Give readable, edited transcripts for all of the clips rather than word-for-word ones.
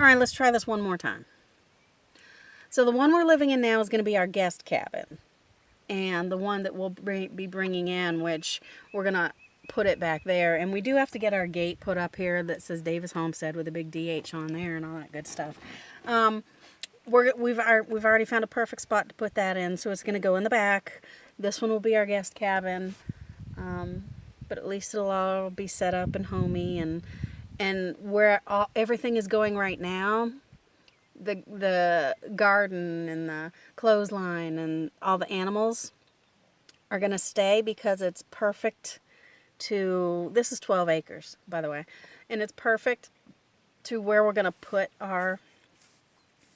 All right, let's try this one more time. So the one we're living in now is going to be our guest cabin. And the one that we'll be bringing in, which we're going to put it back there. And we do have to get our gate put up here that says Davis Homestead with a big DH on there and all that good stuff. We've already found a perfect spot to put that in, so it's going to go in the back. This one will be our guest cabin, but at least it'll all be set up and homey. And where everything is going right now, the garden and the clothesline and all the animals are going to stay because it's perfect to, this is 12 acres, by the way, and it's perfect to where we're going to put our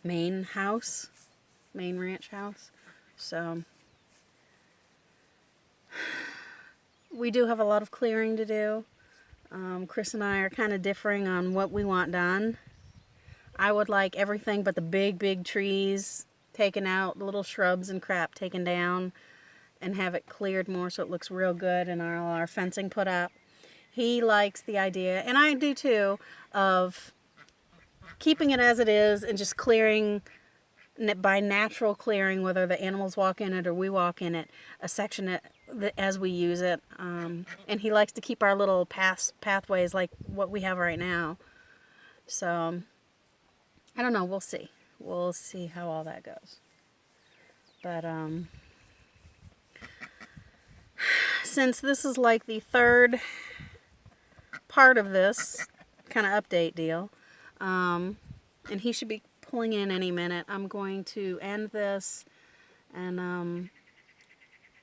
main ranch house. So we do have a lot of clearing to do. Chris and I are kind of differing on what we want done. I would like everything but the big trees taken out, the little shrubs and crap taken down, and have it cleared more so it looks real good, and all our fencing put up. He likes the idea, and I do too, of keeping it as it is and just clearing by natural clearing, whether the animals walk in it or we walk in it, a section as we use it. And he likes to keep our little pathways like what we have right now. So I don't know. We'll see. We'll see how all that goes. But since this is like the third part of this kind of update deal, and he should be pulling in any minute, I'm going to end this. And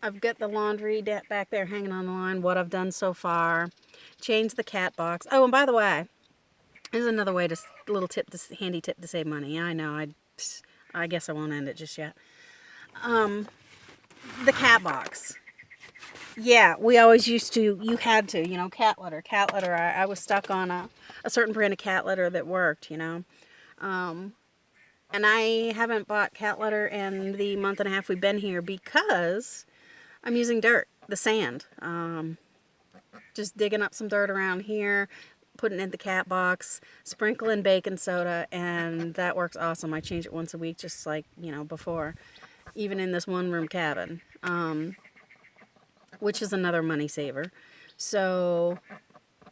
I've got the laundry back there hanging on the line, what I've done so far. Changed the cat box. Oh, and by the way, there's another way to handy tip to save money. I know. I guess I won't end it just yet. The cat box. Yeah, we always used to. You had to, cat litter. I was stuck on a certain brand of cat litter that worked, And I haven't bought cat litter in the month and a half we've been here because I'm using dirt, the sand. Just digging up some dirt around here, putting it in the cat box, sprinkling baking soda, and that works awesome. I change it once a week, just like, before, even in this one-room cabin, which is another money saver. So,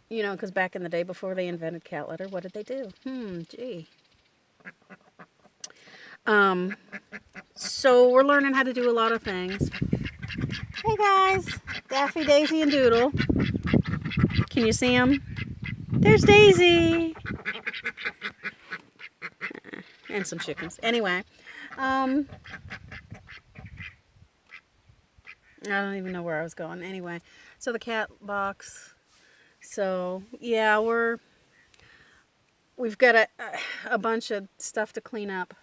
because back in the day before they invented cat litter, what did they do? Gee. So we're learning how to do a lot of things. Hey guys, Daffy, Daisy, and Doodle. Can you see them? There's Daisy. And some chickens. Anyway, I don't even know where I was going. Anyway, so the cat box. So yeah, we've got a bunch of stuff to clean up.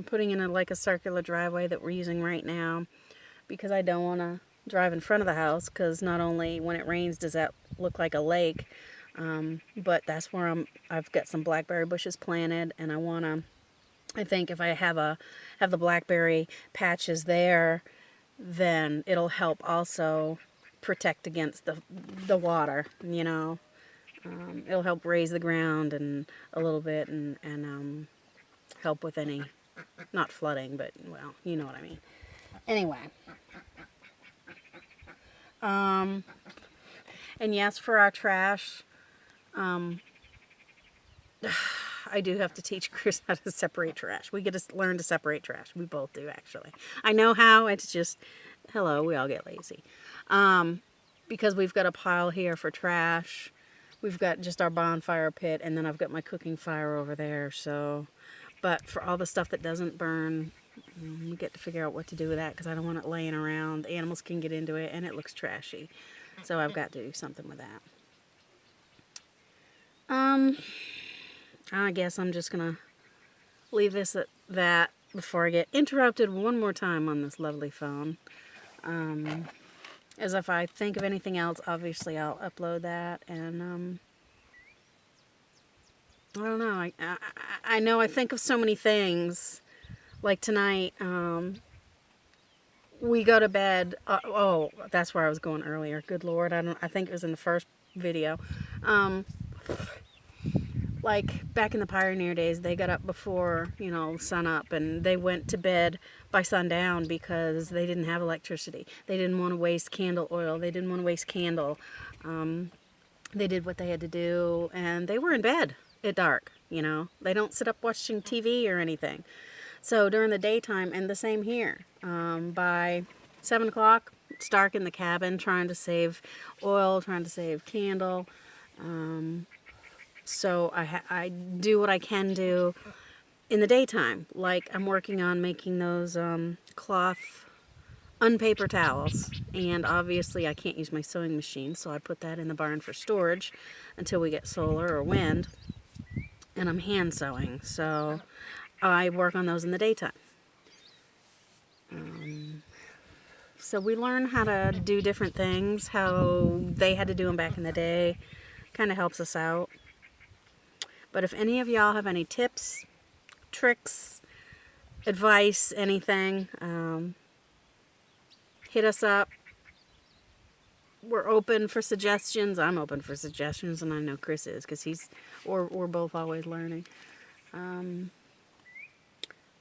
Putting in a circular driveway that we're using right now because I don't want to drive in front of the house, because not only when it rains does that look like a lake, but that's where I've got some blackberry bushes planted, and I think if I have the blackberry patches there, then it'll help also protect against the water, it'll help raise the ground and a little bit and help with any, not flooding, but, well, you know what I mean. Anyway. And yes, for our trash, I do have to teach Chris how to separate trash. We get to learn to separate trash. We both do, actually. I know how, it's just, hello, we all get lazy. Because we've got a pile here for trash. We've got just our bonfire pit, and then I've got my cooking fire over there, so. But for all the stuff that doesn't burn, we get to figure out what to do with that, because I don't want it laying around. The animals can get into it, and it looks trashy. So I've got to do something with that. I guess I'm just going to leave this at that before I get interrupted one more time on this lovely phone. As if I think of anything else, obviously I'll upload that, and I don't know. I know I think of so many things. Like tonight, we go to bed. Oh, that's where I was going earlier. Good Lord, I think it was in the first video. like back in the pioneer days, they got up before, sun up, and they went to bed by sundown because they didn't have electricity. They didn't want to waste candle oil. They didn't want to waste candle. They did what they had to do, and they were in bed at dark. They don't sit up watching TV or anything. So during the daytime, and the same here, by 7 o'clock, it's dark in the cabin, trying to save oil, trying to save candle. So I do what I can do in the daytime. Like I'm working on making those cloth unpaper towels. And obviously I can't use my sewing machine, so I put that in the barn for storage until we get solar or wind. And I'm hand sewing, so I work on those in the daytime. So we learn how to do different things, how they had to do them back in the day. Kind of helps us out. But if any of y'all have any tips, tricks, advice, anything, hit us up. We're open for suggestions. I'm open for suggestions, and I know Chris is, because we're both always learning.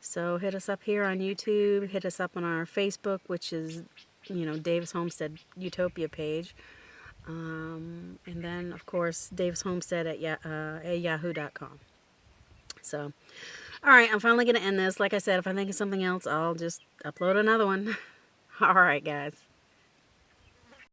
So hit us up here on YouTube. Hit us up on our Facebook, which is, Davis Homestead Utopia page. And then, of course, Davis Homestead at yahoo.com. So, all right, I'm finally going to end this. Like I said, if I think of something else, I'll just upload another one. All right, guys.